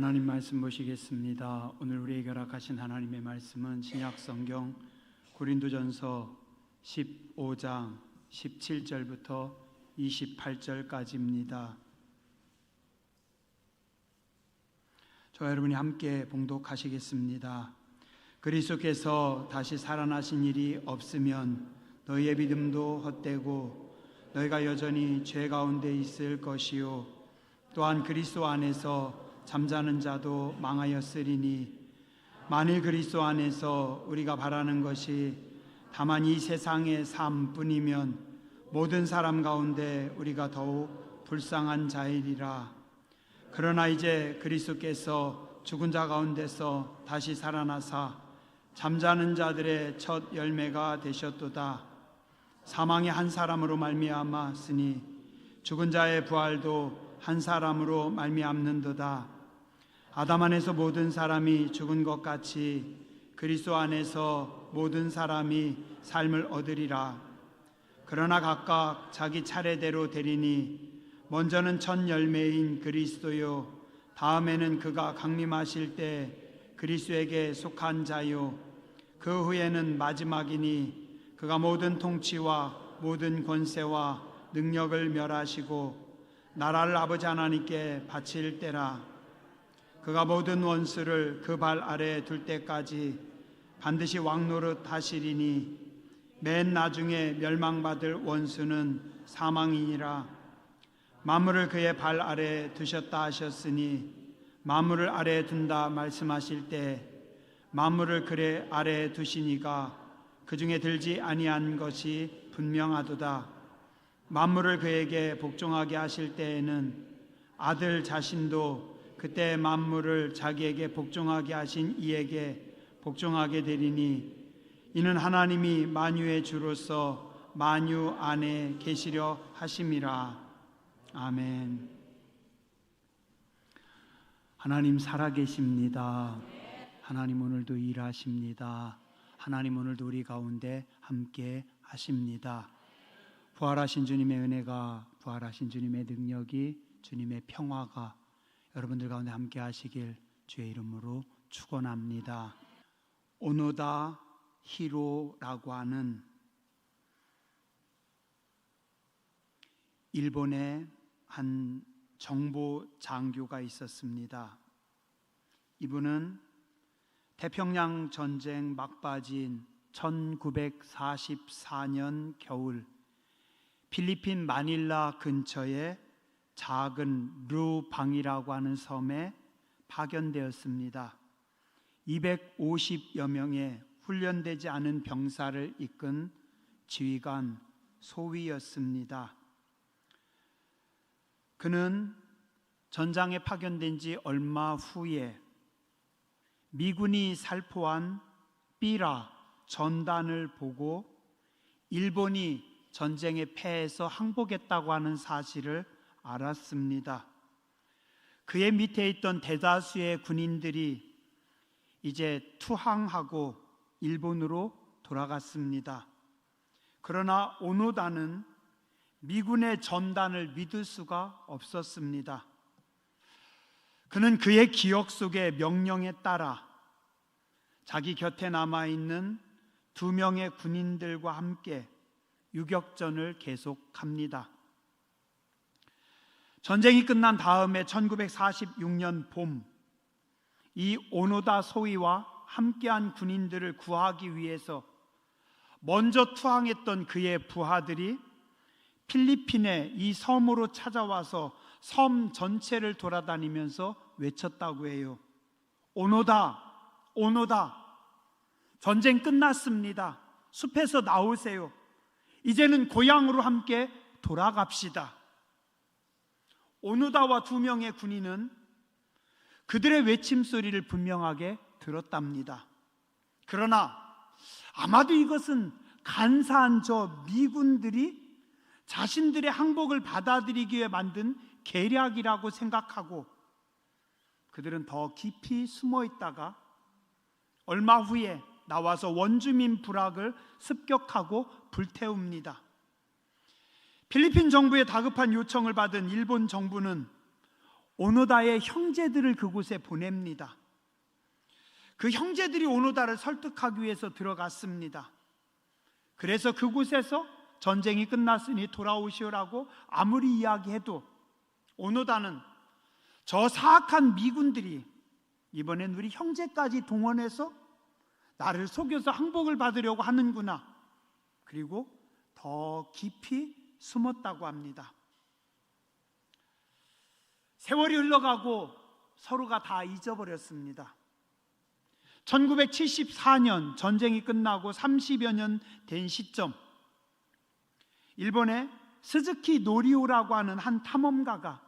하나님 말씀 보시겠습니다. 오늘 우리에게 허락하신 하나님의 말씀은 신약성경 고린도전서 15장 17절부터 28절까지입니다. 저와 여러분이 함께 봉독하시겠습니다. 그리스도께서 다시 살아나신 일이 없으면 너희의 믿음도 헛되고 너희가 여전히 죄 가운데 있을 것이요 또한 그리스도 안에서 잠자는 자도 망하였으리니 만일 그리스도 안에서 우리가 바라는 것이 다만 이 세상의 삶뿐이면 모든 사람 가운데 우리가 더욱 불쌍한 자이리라. 그러나 이제 그리스도께서 죽은 자 가운데서 다시 살아나사 잠자는 자들의 첫 열매가 되셨도다. 사망이 한 사람으로 말미암았으니 죽은 자의 부활도 한 사람으로 말미암는도다. 아담 안에서 모든 사람이 죽은 것 같이 그리스도 안에서 모든 사람이 삶을 얻으리라. 그러나 각각 자기 차례대로 되리니 먼저는 첫 열매인 그리스도요 다음에는 그가 강림하실 때 그리스도에게 속한 자요 그 후에는 마지막이니 그가 모든 통치와 모든 권세와 능력을 멸하시고 나라를 아버지 하나님께 바칠 때라. 그가 모든 원수를 그 발 아래에 둘 때까지 반드시 왕노릇 하시리니 맨 나중에 멸망받을 원수는 사망이니라. 만물을 그의 발 아래에 두셨다 하셨으니 만물을 아래에 둔다 말씀하실 때 만물을 그의 아래에 두시니가 그 중에 들지 아니한 것이 분명하도다. 만물을 그에게 복종하게 하실 때에는 아들 자신도 그때 만물을 자기에게 복종하게 하신 이에게 복종하게 되리니 이는 하나님이 만유의 주로서 만유 안에 계시려 하심이라. 아멘. 하나님 살아계십니다. 하나님 오늘도 일하십니다. 하나님 오늘도 우리 가운데 함께 하십니다. 부활하신 주님의 은혜가, 부활하신 주님의 능력이, 주님의 평화가 여러분들 가운데 함께 하시길 주의 이름으로 축원합니다. 오노다 히로라고 하는 일본의 한 정보 장교가 있었습니다. 이분은 태평양 전쟁 막바지인 1944년 겨울 필리핀 마닐라 근처에 작은 루방이라고 하는 섬에 파견되었습니다. 250여 명의 훈련되지 않은 병사를 이끈 지휘관 소위였습니다. 그는 전장에 파견된 지 얼마 후에 미군이 살포한 삐라 전단을 보고 일본이 전쟁에 패해서 항복했다고 하는 사실을 알았습니다. 그의 밑에 있던 대다수의 군인들이 이제 투항하고 일본으로 돌아갔습니다. 그러나 오노다는 미군의 전단을 믿을 수가 없었습니다. 그는 그의 기억 속의 명령에 따라 자기 곁에 남아있는 2명의 군인들과 함께 유격전을 계속합니다. 전쟁이 끝난 다음에 1946년 봄, 이 오노다 소위와 함께한 군인들을 구하기 위해서 먼저 투항했던 그의 부하들이 필리핀의 이 섬으로 찾아와서 섬 전체를 돌아다니면서 외쳤다고 해요. 오노다, 오노다, 전쟁 끝났습니다. 숲에서 나오세요. 이제는 고향으로 함께 돌아갑시다. 오노다와 2명의 군인은 그들의 외침소리를 분명하게 들었답니다. 그러나 아마도 이것은 간사한 저 미군들이 자신들의 항복을 받아들이기 위해 만든 계략이라고 생각하고 그들은 더 깊이 숨어 있다가 얼마 후에 나와서 원주민 부락을 습격하고 불태웁니다. 필리핀 정부의 다급한 요청을 받은 일본 정부는 오노다의 형제들을 그곳에 보냅니다. 그 형제들이 오노다를 설득하기 위해서 들어갔습니다. 그래서 그곳에서 전쟁이 끝났으니 돌아오시오라고 아무리 이야기해도 오노다는 저 사악한 미군들이 이번엔 우리 형제까지 동원해서 나를 속여서 항복을 받으려고 하는구나. 그리고 더 깊이 숨었다고 합니다. 세월이 흘러가고 서로가 다 잊어버렸습니다. 1974년 전쟁이 끝나고 30여 년 된 시점, 일본의 스즈키 노리오라고 하는 한 탐험가가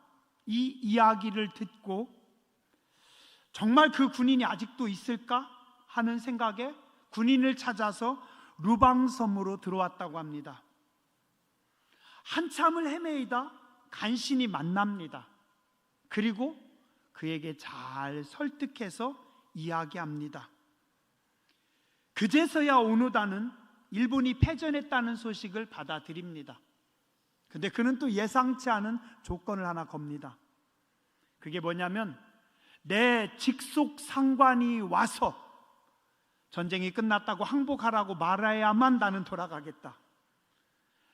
이 이야기를 듣고 정말 그 군인이 아직도 있을까 하는 생각에 군인을 찾아서 루방섬으로 들어왔다고 합니다. 한참을 헤매이다 간신히 만납니다. 그리고 그에게 잘 설득해서 이야기합니다. 그제서야 오노다는 일본이 패전했다는 소식을 받아들입니다. 근데 그는 또 예상치 않은 조건을 하나 겁니다. 그게 뭐냐면 내 직속 상관이 와서 전쟁이 끝났다고 항복하라고 말해야만 나는 돌아가겠다.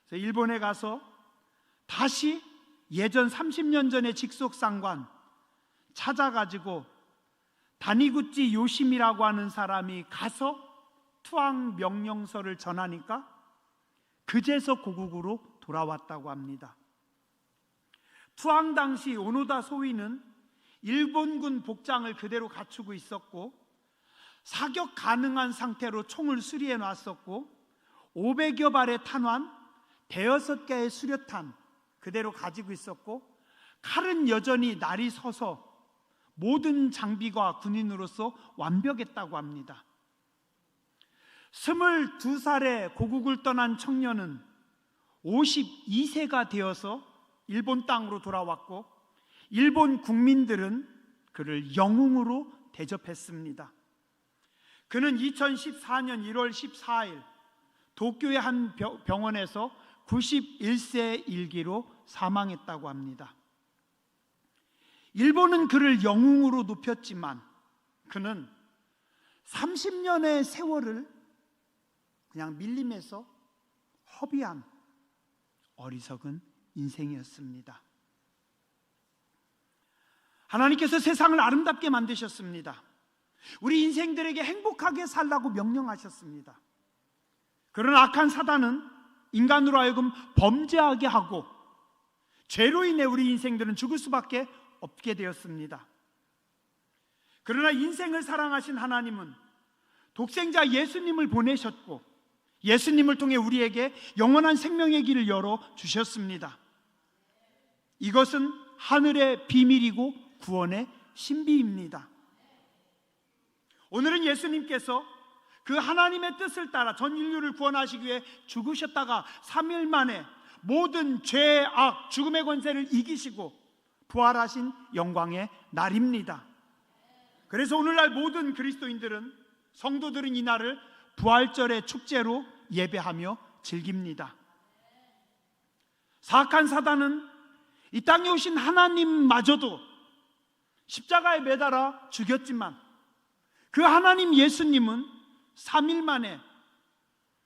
그래서 일본에 가서 다시 예전 30년 전의 직속 상관 찾아가지고 다니구치 요심이라고 하는 사람이 가서 투항 명령서를 전하니까 그제서 고국으로 돌아왔다고 합니다. 투항 당시 오노다 소위는 일본군 복장을 그대로 갖추고 있었고 사격 가능한 상태로 총을 수리해 놨었고 500여 발의 탄환, 106개의 수류탄 그대로 가지고 있었고 칼은 여전히 날이 서서 모든 장비가 군인으로서 완벽했다고 합니다. 22살에 고국을 떠난 청년은 52세가 되어서 일본 땅으로 돌아왔고 일본 국민들은 그를 영웅으로 대접했습니다. 그는 2014년 1월 14일 도쿄의 한 병원에서 91세 일기로 사망했다고 합니다. 일본은 그를 영웅으로 높였지만 그는 30년의 세월을 그냥 밀림에서 허비한 어리석은 인생이었습니다. 하나님께서 세상을 아름답게 만드셨습니다. 우리 인생들에게 행복하게 살라고 명령하셨습니다. 그러나 악한 사단은 인간으로 하여금 범죄하게 하고 죄로 인해 우리 인생들은 죽을 수밖에 없게 되었습니다. 그러나 인생을 사랑하신 하나님은 독생자 예수님을 보내셨고 예수님을 통해 우리에게 영원한 생명의 길을 열어 주셨습니다. 이것은 하늘의 비밀이고 구원의 신비입니다. 오늘은 예수님께서 그 하나님의 뜻을 따라 전 인류를 구원하시기 위해 죽으셨다가 3일 만에 모든 죄, 악, 죽음의 권세를 이기시고 부활하신 영광의 날입니다. 그래서 오늘날 모든 그리스도인들은, 성도들은 이 날을 부활절의 축제로 예배하며 즐깁니다. 사악한 사단은 이 땅에 오신 하나님마저도 십자가에 매달아 죽였지만 그 하나님 예수님은 3일 만에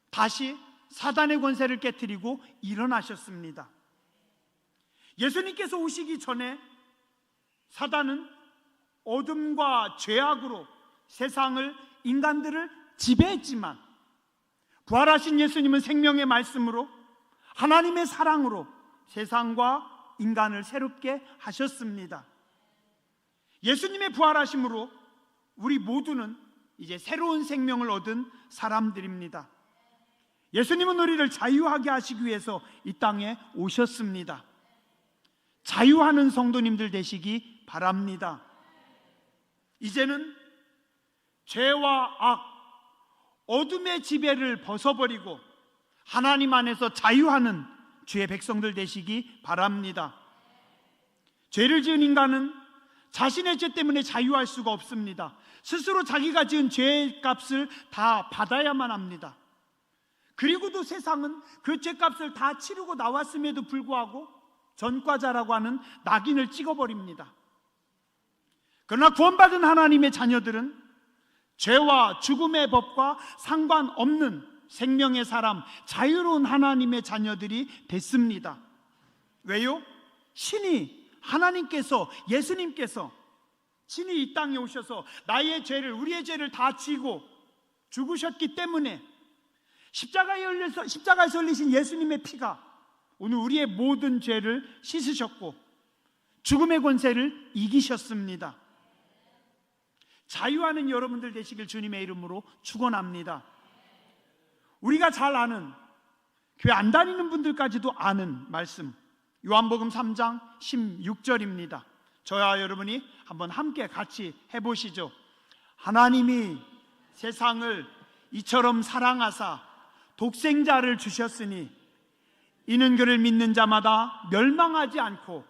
다시 사단의 권세를 깨뜨리고 일어나셨습니다. 예수님께서 오시기 전에 사단은 어둠과 죄악으로 세상을, 인간들을 지배했지만 부활하신 예수님은 생명의 말씀으로 하나님의 사랑으로 세상과 인간을 새롭게 하셨습니다. 예수님의 부활하심으로 우리 모두는 이제 새로운 생명을 얻은 사람들입니다. 예수님은 우리를 자유하게 하시기 위해서 이 땅에 오셨습니다. 자유하는 성도님들 되시기 바랍니다. 이제는 죄와 악, 어둠의 지배를 벗어버리고 하나님 안에서 자유하는 주의 백성들 되시기 바랍니다. 죄를 지은 인간은 자신의 죄 때문에 자유할 수가 없습니다. 스스로 자기가 지은 죄의 값을 다 받아야만 합니다. 그리고도 세상은 그 죄값을 다 치르고 나왔음에도 불구하고 전과자라고 하는 낙인을 찍어버립니다. 그러나 구원받은 하나님의 자녀들은 죄와 죽음의 법과 상관없는 생명의 사람, 자유로운 하나님의 자녀들이 됐습니다. 왜요? 신이, 하나님께서, 예수님께서 신이 이 땅에 오셔서 나의 죄를, 우리의 죄를 다 지고 죽으셨기 때문에 십자가에서 흘리신 예수님의 피가 오늘 우리의 모든 죄를 씻으셨고 죽음의 권세를 이기셨습니다. 자유하는 여러분들 되시길 주님의 이름으로 축원합니다. 우리가 잘 아는, 교회 안 다니는 분들까지도 아는 말씀, 요한복음 3장 16절입니다. 저와 여러분이 한번 함께 같이 해보시죠. 하나님이 세상을 이처럼 사랑하사 독생자를 주셨으니 이는 그를 믿는 자마다 멸망하지 않고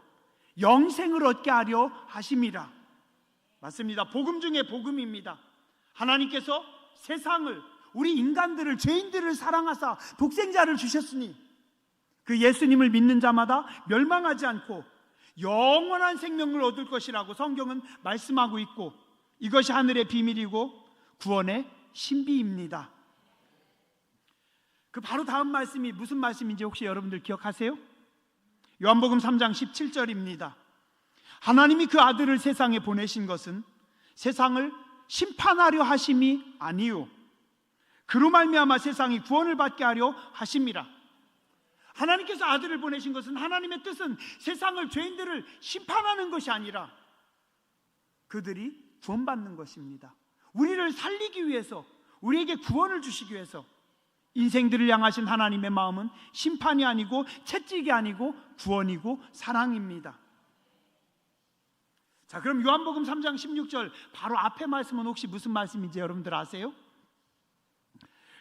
영생을 얻게 하려 하심이라. 맞습니다. 복음 중에 복음입니다. 하나님께서 세상을, 우리 인간들을, 죄인들을 사랑하사 독생자를 주셨으니 그 예수님을 믿는 자마다 멸망하지 않고 영원한 생명을 얻을 것이라고 성경은 말씀하고 있고, 이것이 하늘의 비밀이고 구원의 신비입니다. 그 바로 다음 말씀이 무슨 말씀인지 혹시 여러분들 기억하세요? 요한복음 3장 17절입니다. 하나님이 그 아들을 세상에 보내신 것은 세상을 심판하려 하심이 아니요 그로 말미암아 세상이 구원을 받게 하려 하심이라. 하나님께서 아들을 보내신 것은, 하나님의 뜻은 세상을, 죄인들을 심판하는 것이 아니라 그들이 구원받는 것입니다. 우리를 살리기 위해서, 우리에게 구원을 주시기 위해서 인생들을 향하신 하나님의 마음은 심판이 아니고 채찍이 아니고 구원이고 사랑입니다. 자, 그럼 요한복음 3장 16절 바로 앞에 말씀은 혹시 무슨 말씀인지 여러분들 아세요?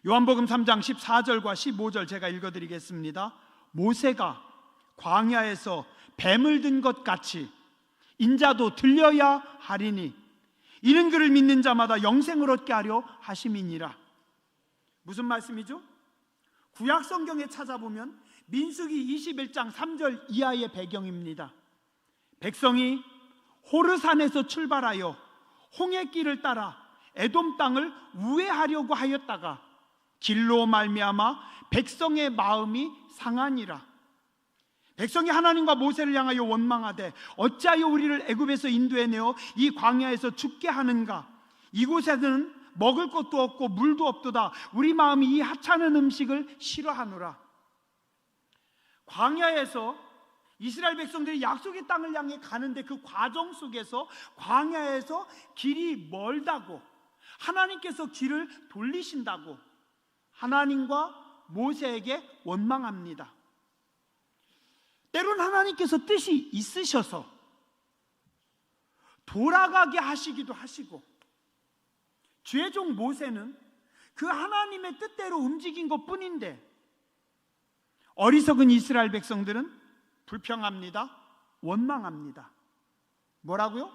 요한복음 3장 14절과 15절 제가 읽어드리겠습니다. 모세가 광야에서 뱀을 든 것 같이 인자도 들려야 하리니 이는 그를 믿는 자마다 영생을 얻게 하려 하심이니라. 무슨 말씀이죠? 구약 성경에 찾아보면 민수기 21장 3절 이하의 배경입니다. 백성이 호르산에서 출발하여 홍해길을 따라 에돔 땅을 우회하려고 하였다가 길로 말미암아 백성의 마음이 상하니라. 백성이 하나님과 모세를 향하여 원망하되 어찌하여 우리를 애굽에서 인도해내어 이 광야에서 죽게 하는가? 이곳에는 먹을 것도 없고 물도 없도다. 우리 마음이 이 하찮은 음식을 싫어하노라. 광야에서 이스라엘 백성들이 약속의 땅을 향해 가는데 그 과정 속에서 광야에서 길이 멀다고, 하나님께서 길을 돌리신다고 하나님과 모세에게 원망합니다. 때론 하나님께서 뜻이 있으셔서 돌아가게 하시기도 하시고, 죄종 모세는 그 하나님의 뜻대로 움직인 것 뿐인데 어리석은 이스라엘 백성들은 불평합니다. 원망합니다. 뭐라고요?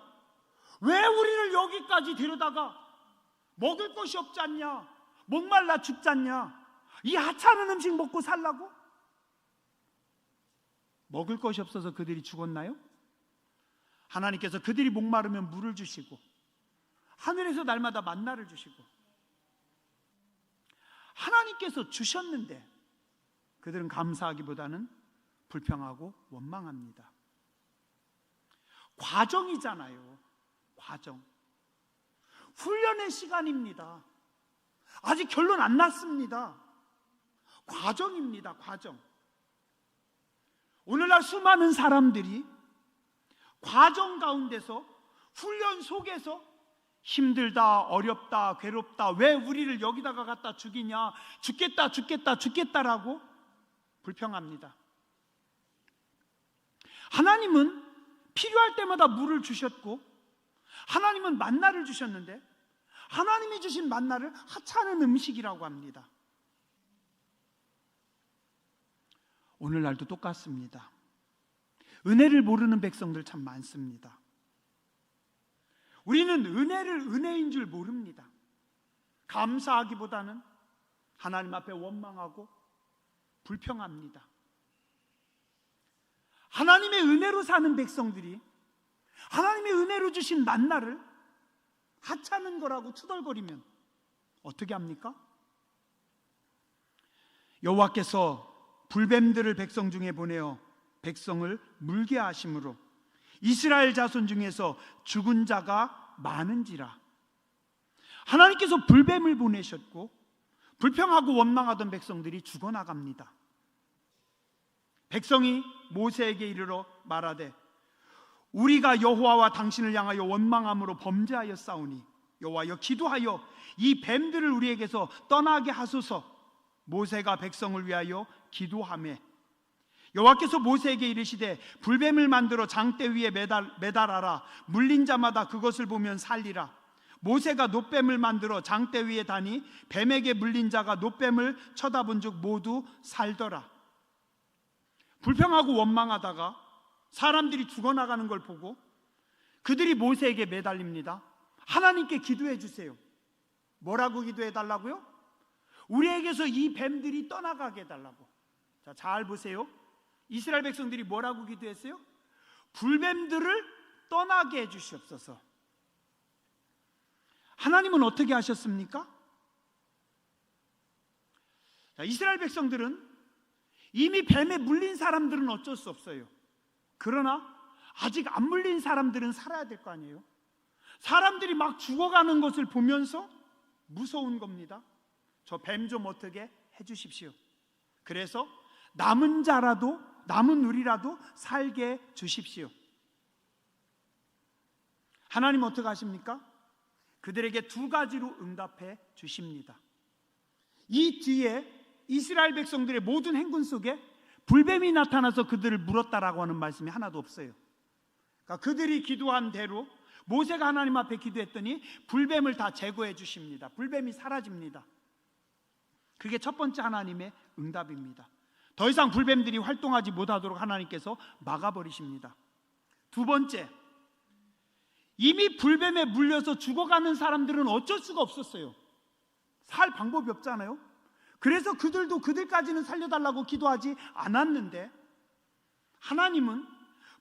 왜 우리를 여기까지 데려다가 먹을 것이 없지 않냐? 목말라 죽지 않냐? 이 하찮은 음식 먹고 살라고? 먹을 것이 없어서 그들이 죽었나요? 하나님께서 그들이 목마르면 물을 주시고 하늘에서 날마다 만나를 주시고 하나님께서 주셨는데 그들은 감사하기보다는 불평하고 원망합니다. 과정이잖아요. 과정. 훈련의 시간입니다. 아직 결론 안 났습니다. 과정입니다. 과정. 오늘날 수많은 사람들이 과정 가운데서, 훈련 속에서 힘들다, 어렵다, 괴롭다, 왜 우리를 여기다가 갖다 죽이냐, 죽겠다라고 불평합니다. 하나님은 필요할 때마다 물을 주셨고 하나님은 만나를 주셨는데 하나님이 주신 만나를 하찮은 음식이라고 합니다. 오늘날도 똑같습니다. 은혜를 모르는 백성들 참 많습니다. 우리는 은혜를 은혜인 줄 모릅니다. 감사하기보다는 하나님 앞에 원망하고 불평합니다. 하나님의 은혜로 사는 백성들이 하나님의 은혜로 주신 만나를 하찮은 거라고 투덜거리면 어떻게 합니까? 여호와께서 불뱀들을 백성 중에 보내어 백성을 물게 하심으로 이스라엘 자손 중에서 죽은 자가 많은지라. 하나님께서 불뱀을 보내셨고 불평하고 원망하던 백성들이 죽어나갑니다. 백성이 모세에게 이르러 말하되 우리가 여호와와 당신을 향하여 원망함으로 범죄하였사오니 여호와여 기도하여 이 뱀들을 우리에게서 떠나게 하소서. 모세가 백성을 위하여 기도하매 여호와께서 모세에게 이르시되 불뱀을 만들어 장대 위에 매달아라. 물린 자마다 그것을 보면 살리라. 모세가 놋뱀을 만들어 장대 위에 다니 뱀에게 물린 자가 놋뱀을 쳐다본 즉 모두 살더라. 불평하고 원망하다가 사람들이 죽어나가는 걸 보고 그들이 모세에게 매달립니다. 하나님께 기도해 주세요. 뭐라고 기도해 달라고요? 우리에게서 이 뱀들이 떠나가게 해달라고. 자, 잘 보세요. 이스라엘 백성들이 뭐라고 기도했어요? 불뱀들을 떠나게 해주시옵소서. 하나님은 어떻게 하셨습니까? 자, 이스라엘 백성들은 이미 뱀에 물린 사람들은 어쩔 수 없어요. 그러나 아직 안 물린 사람들은 살아야 될 거 아니에요. 사람들이 막 죽어가는 것을 보면서 무서운 겁니다. 저 뱀 좀 어떻게 해주십시오. 그래서 남은 자라도 남은 우리라도 살게 주십시오. 하나님 어떻게 하십니까? 그들에게 두 가지로 응답해 주십니다. 이 뒤에 이스라엘 백성들의 모든 행군 속에 불뱀이 나타나서 그들을 물었다라고 하는 말씀이 하나도 없어요. 그러니까 그들이 기도한 대로 모세가 하나님 앞에 기도했더니 불뱀을 다 제거해 주십니다. 불뱀이 사라집니다. 그게 첫 번째 하나님의 응답입니다. 더 이상 불뱀들이 활동하지 못하도록 하나님께서 막아버리십니다. 두 번째, 이미 불뱀에 물려서 죽어가는 사람들은 어쩔 수가 없었어요. 살 방법이 없잖아요. 그래서 그들도 그들까지는 살려달라고 기도하지 않았는데 하나님은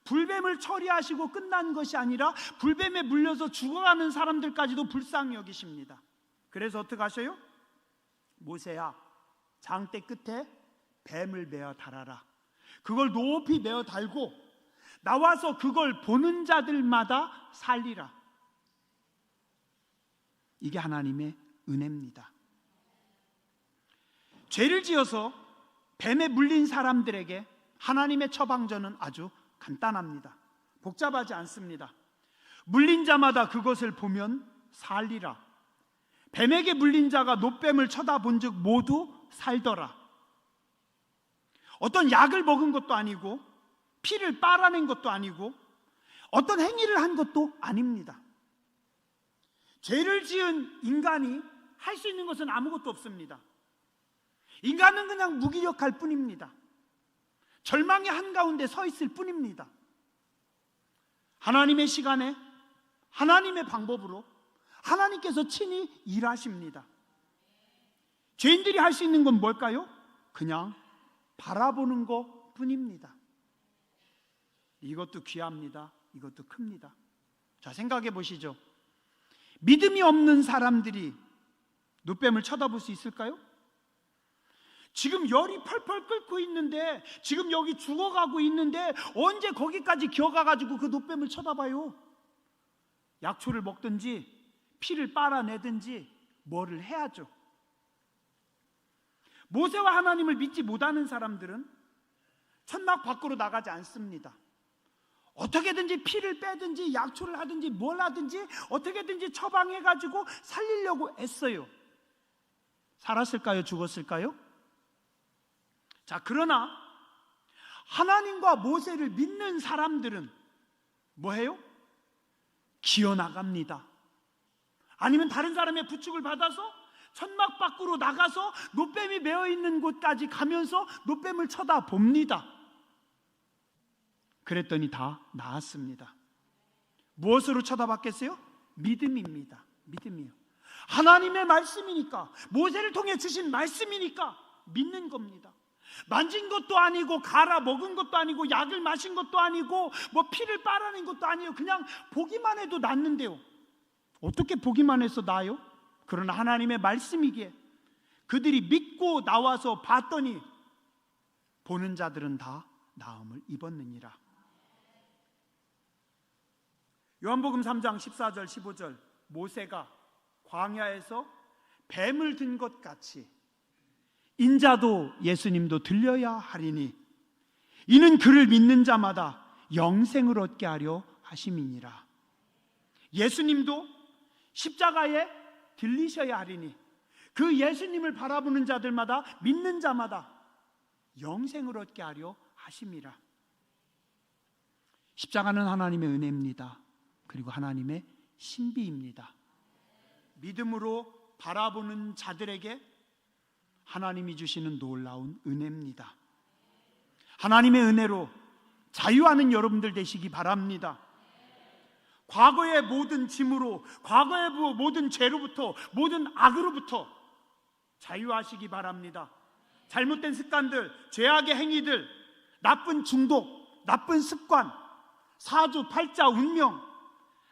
불뱀을 처리하시고 끝난 것이 아니라 불뱀에 물려서 죽어가는 사람들까지도 불쌍히 여기십니다. 그래서 어떻게 하셔요? 모세야, 장대 끝에 뱀을 메어 달아라. 그걸 높이 메어 달고 나와서 그걸 보는 자들마다 살리라. 이게 하나님의 은혜입니다. 죄를 지어서 뱀에 물린 사람들에게 하나님의 처방전은 아주 간단합니다. 복잡하지 않습니다. 물린 자마다 그것을 보면 살리라. 뱀에게 물린 자가 놋뱀을 쳐다본 즉 모두 살더라. 어떤 약을 먹은 것도 아니고 피를 빨아낸 것도 아니고 어떤 행위를 한 것도 아닙니다. 죄를 지은 인간이 할 수 있는 것은 아무것도 없습니다. 인간은 그냥 무기력할 뿐입니다. 절망의 한가운데 서 있을 뿐입니다. 하나님의 시간에 하나님의 방법으로 하나님께서 친히 일하십니다. 죄인들이 할 수 있는 건 뭘까요? 그냥 바라보는 것 뿐입니다. 이것도 귀합니다. 이것도 큽니다. 자, 생각해 보시죠. 믿음이 없는 사람들이 놋뱀을 쳐다볼 수 있을까요? 지금 열이 펄펄 끓고 있는데, 지금 여기 죽어가고 있는데 언제 거기까지 기어가가지고 그 놋뱀을 쳐다봐요? 약초를 먹든지 피를 빨아내든지 뭐를 해야죠. 모세와 하나님을 믿지 못하는 사람들은 천막 밖으로 나가지 않습니다. 어떻게든지 피를 빼든지 약초를 하든지 뭘 하든지 어떻게든지 처방해가지고 살리려고 애써요. 살았을까요? 죽었을까요? 자, 그러나 하나님과 모세를 믿는 사람들은 뭐해요? 기어나갑니다. 아니면 다른 사람의 부축을 받아서 천막 밖으로 나가서 놋뱀이 메어있는 곳까지 가면서 놋뱀을 쳐다봅니다. 그랬더니 다 나았습니다. 무엇으로 쳐다봤겠어요? 믿음입니다. 믿음이요. 하나님의 말씀이니까, 모세를 통해 주신 말씀이니까 믿는 겁니다. 만진 것도 아니고 갈아 먹은 것도 아니고 약을 마신 것도 아니고 뭐 피를 빨아낸 것도 아니에요. 그냥 보기만 해도 낫는데요. 어떻게 보기만 해서 나아요? 그러나 하나님의 말씀이기에 그들이 믿고 나와서 봤더니 보는 자들은 다 나음을 입었느니라. 요한복음 3장 14절 15절 모세가 광야에서 뱀을 든 것 같이 인자도 예수님도 들려야 하리니 이는 그를 믿는 자마다 영생을 얻게 하려 하심이니라. 예수님도 십자가에 들리셔야 하리니 그 예수님을 바라보는 자들마다 믿는 자마다 영생을 얻게 하려 하심이라. 십자가는 하나님의 은혜입니다. 그리고 하나님의 신비입니다. 믿음으로 바라보는 자들에게 하나님이 주시는 놀라운 은혜입니다. 하나님의 은혜로 자유하는 여러분들 되시기 바랍니다. 과거의 모든 짐으로, 과거의 모든 죄로부터, 모든 악으로부터 자유하시기 바랍니다. 잘못된 습관들, 죄악의 행위들, 나쁜 중독, 나쁜 습관, 사주, 팔자, 운명,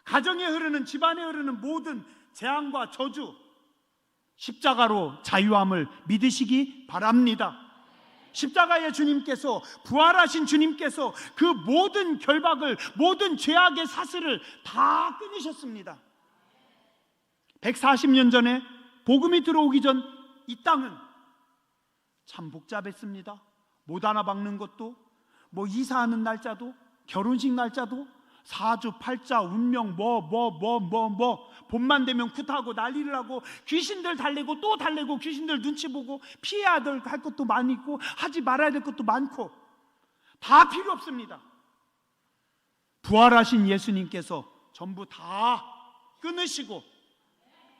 가정에 흐르는, 집안에 흐르는 모든 재앙과 저주, 십자가로 자유함을 믿으시기 바랍니다. 십자가의 주님께서, 부활하신 주님께서 그 모든 결박을, 모든 죄악의 사슬을 다 끊으셨습니다. 140년 전에 복음이 들어오기 전 이 땅은 참 복잡했습니다. 못 하나 박는 것도, 뭐 이사하는 날짜도, 결혼식 날짜도, 사주, 팔자, 운명, 봄만 되면 굿하고 난리를 하고 귀신들 달래고 또 달래고 귀신들 눈치 보고 피해야 할 것도 많이 있고 하지 말아야 될 것도 많고 다 필요 없습니다. 부활하신 예수님께서 전부 다 끊으시고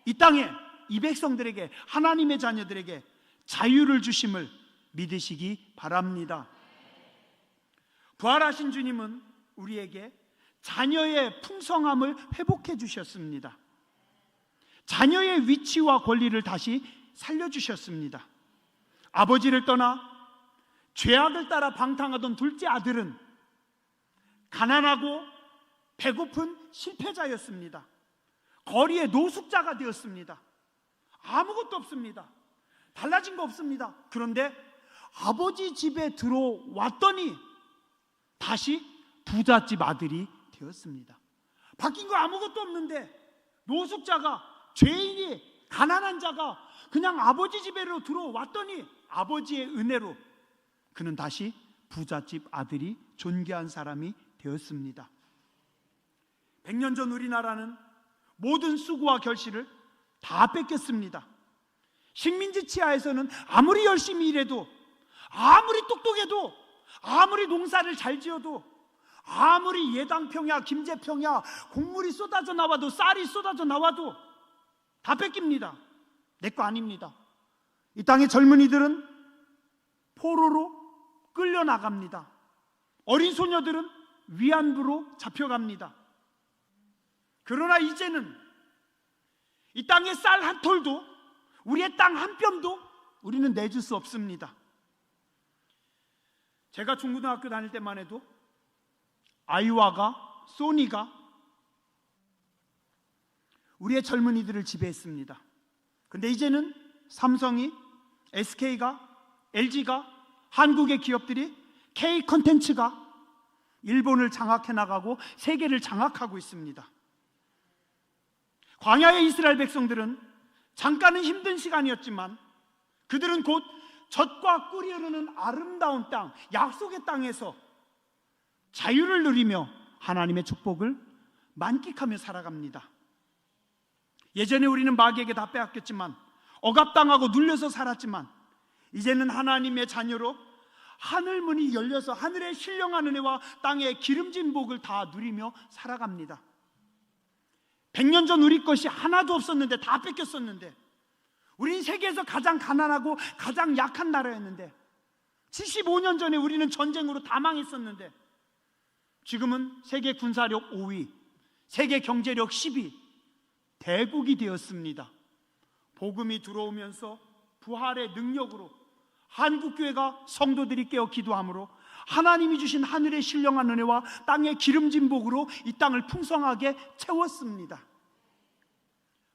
이 땅에 이 백성들에게, 하나님의 자녀들에게 자유를 주심을 믿으시기 바랍니다. 부활하신 주님은 우리에게 자녀의 풍성함을 회복해 주셨습니다. 자녀의 위치와 권리를 다시 살려주셨습니다. 아버지를 떠나 죄악을 따라 방탕하던 둘째 아들은 가난하고 배고픈 실패자였습니다. 거리의 노숙자가 되었습니다. 아무것도 없습니다. 달라진 거 없습니다. 그런데 아버지 집에 들어왔더니 다시 부잣집 아들이 되었습니다. 바뀐 거 아무것도 없는데 노숙자가, 죄인이, 가난한 자가 그냥 아버지 집에로 들어왔더니 아버지의 은혜로 그는 다시 부잣집 아들이, 존귀한 사람이 되었습니다. 100년 전 우리나라는 모든 수고와 결실을 다 뺏겼습니다. 식민지 치하에서는 아무리 열심히 일해도, 아무리 똑똑해도, 아무리 농사를 잘 지어도, 아무리 예당평야, 김제평야 곡물이 쏟아져 나와도, 쌀이 쏟아져 나와도 다 뺏깁니다. 내 거 아닙니다. 이 땅의 젊은이들은 포로로 끌려나갑니다. 어린 소녀들은 위안부로 잡혀갑니다. 그러나 이제는 이 땅의 쌀 한 톨도, 우리의 땅 한 뼘도 우리는 내줄 수 없습니다. 제가 중고등학교 다닐 때만 해도 아이와가, 소니가 우리의 젊은이들을 지배했습니다. 근데 이제는 삼성이, SK가, LG가, 한국의 기업들이, K 컨텐츠가 일본을 장악해 나가고 세계를 장악하고 있습니다. 광야의 이스라엘 백성들은 잠깐은 힘든 시간이었지만 그들은 곧 젖과 꿀이 흐르는 아름다운 땅, 약속의 땅에서 자유를 누리며 하나님의 축복을 만끽하며 살아갑니다. 예전에 우리는 마귀에게 다 빼앗겼지만, 억압당하고 눌려서 살았지만, 이제는 하나님의 자녀로 하늘 문이 열려서 하늘의 신령한 은혜와 땅의 기름진 복을 다 누리며 살아갑니다. 100년 전 우리 것이 하나도 없었는데, 다 뺏겼었는데, 우린 세계에서 가장 가난하고 가장 약한 나라였는데, 75년 전에 우리는 전쟁으로 다 망했었는데, 지금은 세계 군사력 5위, 세계 경제력 10위 대국이 되었습니다. 복음이 들어오면서 부활의 능력으로 한국교회가 성도들이 깨어 기도함으로 하나님이 주신 하늘의 신령한 은혜와 땅의 기름진 복으로 이 땅을 풍성하게 채웠습니다.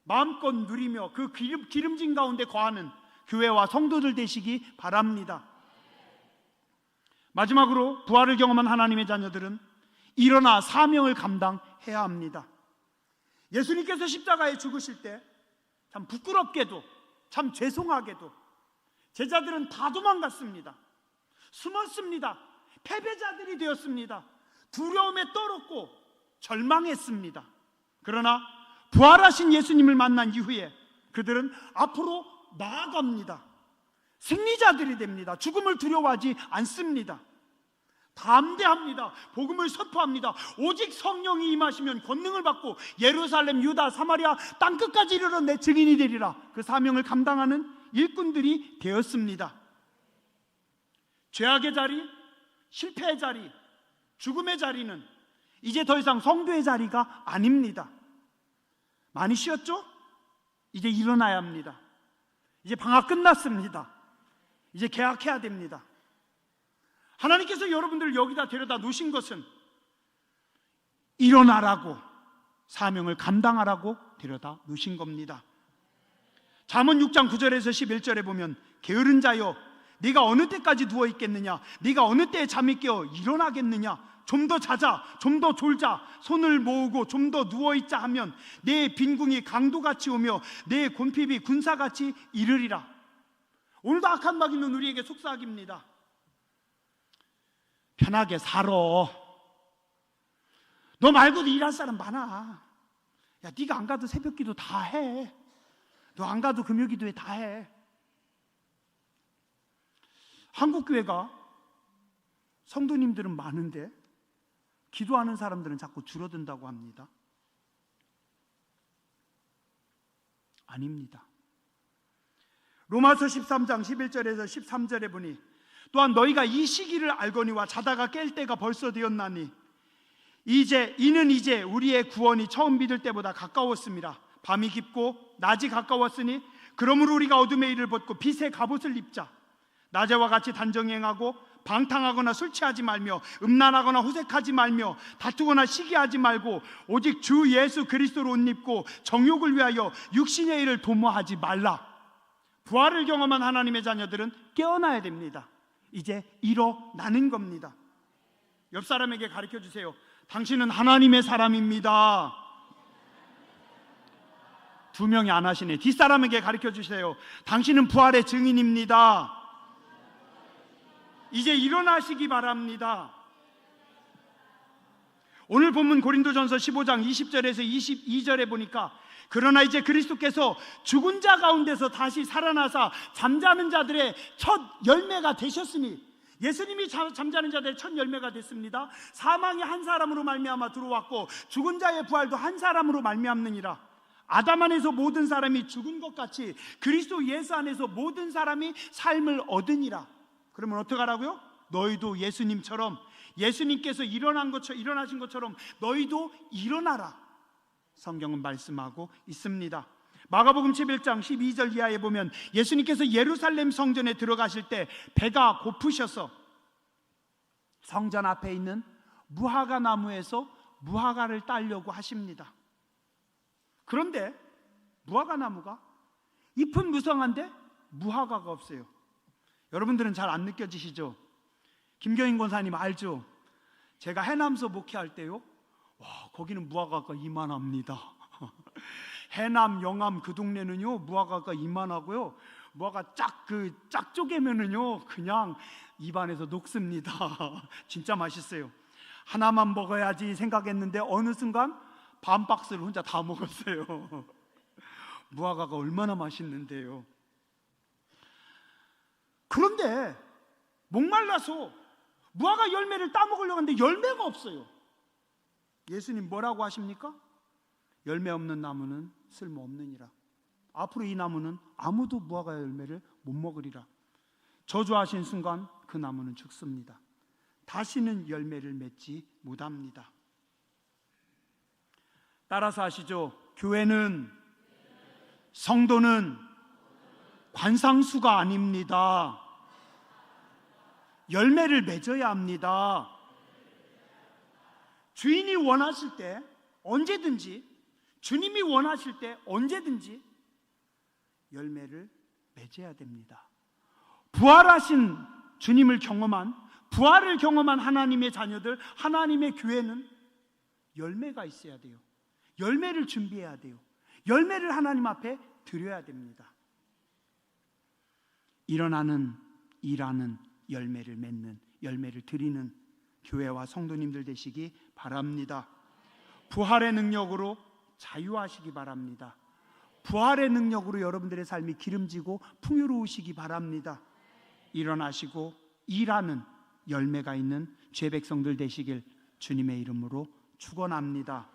마음껏 누리며 그 기름진 가운데 거하는 교회와 성도들 되시기 바랍니다. 마지막으로 부활을 경험한 하나님의 자녀들은 일어나 사명을 감당해야 합니다. 예수님께서 십자가에 죽으실 때 참 부끄럽게도 참 죄송하게도 제자들은 다 도망갔습니다. 숨었습니다. 패배자들이 되었습니다. 두려움에 떨었고 절망했습니다. 그러나 부활하신 예수님을 만난 이후에 그들은 앞으로 나아갑니다. 승리자들이 됩니다. 죽음을 두려워하지 않습니다. 담대합니다. 복음을 선포합니다. 오직 성령이 임하시면 권능을 받고 예루살렘, 유다, 사마리아 땅끝까지 이르러 내 증인이 되리라. 그 사명을 감당하는 일꾼들이 되었습니다. 죄악의 자리, 실패의 자리, 죽음의 자리는 이제 더 이상 성도의 자리가 아닙니다. 많이 쉬었죠? 이제 일어나야 합니다. 이제 방학 끝났습니다. 이제 개학해야 됩니다. 하나님께서 여러분들을 여기다 데려다 놓으신 것은 일어나라고, 사명을 감당하라고 데려다 놓으신 겁니다. 잠언 6장 9절에서 11절에 보면 게으른 자여 네가 어느 때까지 누워 있겠느냐, 네가 어느 때에 잠이 깨어 일어나겠느냐, 좀 더 자자, 좀 더 졸자, 손을 모으고 좀 더 누워있자 하면 내 빈궁이 강도같이 오며 내 곤핍이 군사같이 이르리라. 오늘도 악한 막 있는 우리에게 속삭입니다. 편하게 살아. 너 말고도 일할 사람 많아. 야, 네가 안 가도 새벽기도 다 해. 너 안 가도 금요기도회 다 해. 한국교회가 성도님들은 많은데 기도하는 사람들은 자꾸 줄어든다고 합니다. 아닙니다. 로마서 13장 11절에서 13절에 보니 또한 너희가 이 시기를 알거니와 자다가 깰 때가 벌써 되었나니 이는 이제 우리의 구원이 처음 믿을 때보다 가까웠습니다. 밤이 깊고 낮이 가까웠으니 그러므로 우리가 어둠의 일을 벗고 빛의 갑옷을 입자. 낮에와 같이 단정행하고 방탕하거나 술 취하지 말며 음란하거나 호색하지 말며 다투거나 시기하지 말고 오직 주 예수 그리스도로 옷 입고 정욕을 위하여 육신의 일을 도모하지 말라. 부활을 경험한 하나님의 자녀들은 깨어나야 됩니다. 이제 일어나는 겁니다. 옆 사람에게 가르쳐 주세요. 당신은 하나님의 사람입니다. 두 명이 안 하시네. 뒷사람에게 가르쳐 주세요. 당신은 부활의 증인입니다. 이제 일어나시기 바랍니다. 오늘 본문 고린도전서 15장 20절에서 22절에 보니까 그러나 이제 그리스도께서 죽은 자 가운데서 다시 살아나사 잠자는 자들의 첫 열매가 되셨으니, 예수님이 잠자는 자들의 첫 열매가 됐습니다. 사망이 한 사람으로 말미암아 들어왔고 죽은 자의 부활도 한 사람으로 말미암느니라. 아담 안에서 모든 사람이 죽은 것 같이 그리스도 예수 안에서 모든 사람이 삶을 얻으니라. 그러면 어떻게 하라고요? 너희도 예수님처럼, 예수님께서 일어나신 것처럼 너희도 일어나라. 성경은 말씀하고 있습니다. 마가복음 11장 12절 이하에 보면 예수님께서 예루살렘 성전에 들어가실 때 배가 고프셔서 성전 앞에 있는 무화과 나무에서 무화과를 따려고 하십니다. 그런데 무화과 나무가 잎은 무성한데 무화과가 없어요. 여러분들은 잘 안 느껴지시죠? 김경인 권사님 알죠? 제가 해남서 목회할 때요, 와, 거기는 무화과가 이만합니다. 해남, 영암 그 동네는요 무화과가 이만하고요, 무화과 짝 쪼개면은요 그냥 입안에서 녹습니다. 진짜 맛있어요. 하나만 먹어야지 생각했는데 어느 순간 반 박스를 혼자 다 먹었어요. 무화과가 얼마나 맛있는데요. 그런데 목말라서 무화과 열매를 따먹으려고 하는데 열매가 없어요. 예수님 뭐라고 하십니까? 열매 없는 나무는 쓸모없느니라. 앞으로 이 나무는 아무도 무화과 열매를 못 먹으리라. 저주하신 순간 그 나무는 죽습니다. 다시는 열매를 맺지 못합니다. 따라서 아시죠? 교회는, 성도는 관상수가 아닙니다. 열매를 맺어야 합니다. 주인이 원하실 때 언제든지, 주님이 원하실 때 언제든지 열매를 맺어야 됩니다. 부활하신 주님을 경험한, 부활을 경험한 하나님의 자녀들, 하나님의 교회는 열매가 있어야 돼요. 열매를 준비해야 돼요. 열매를 하나님 앞에 드려야 됩니다. 일어나는, 일하는, 열매를 맺는, 열매를 드리는 교회와 성도님들 되시기 바랍니다. 부활의 능력으로 자유하시기 바랍니다. 부활의 능력으로 여러분들의 삶이 기름지고 풍요로우시기 바랍니다. 일어나시고 일하는 열매가 있는 죄 백성들 되시길 주님의 이름으로 축원합니다.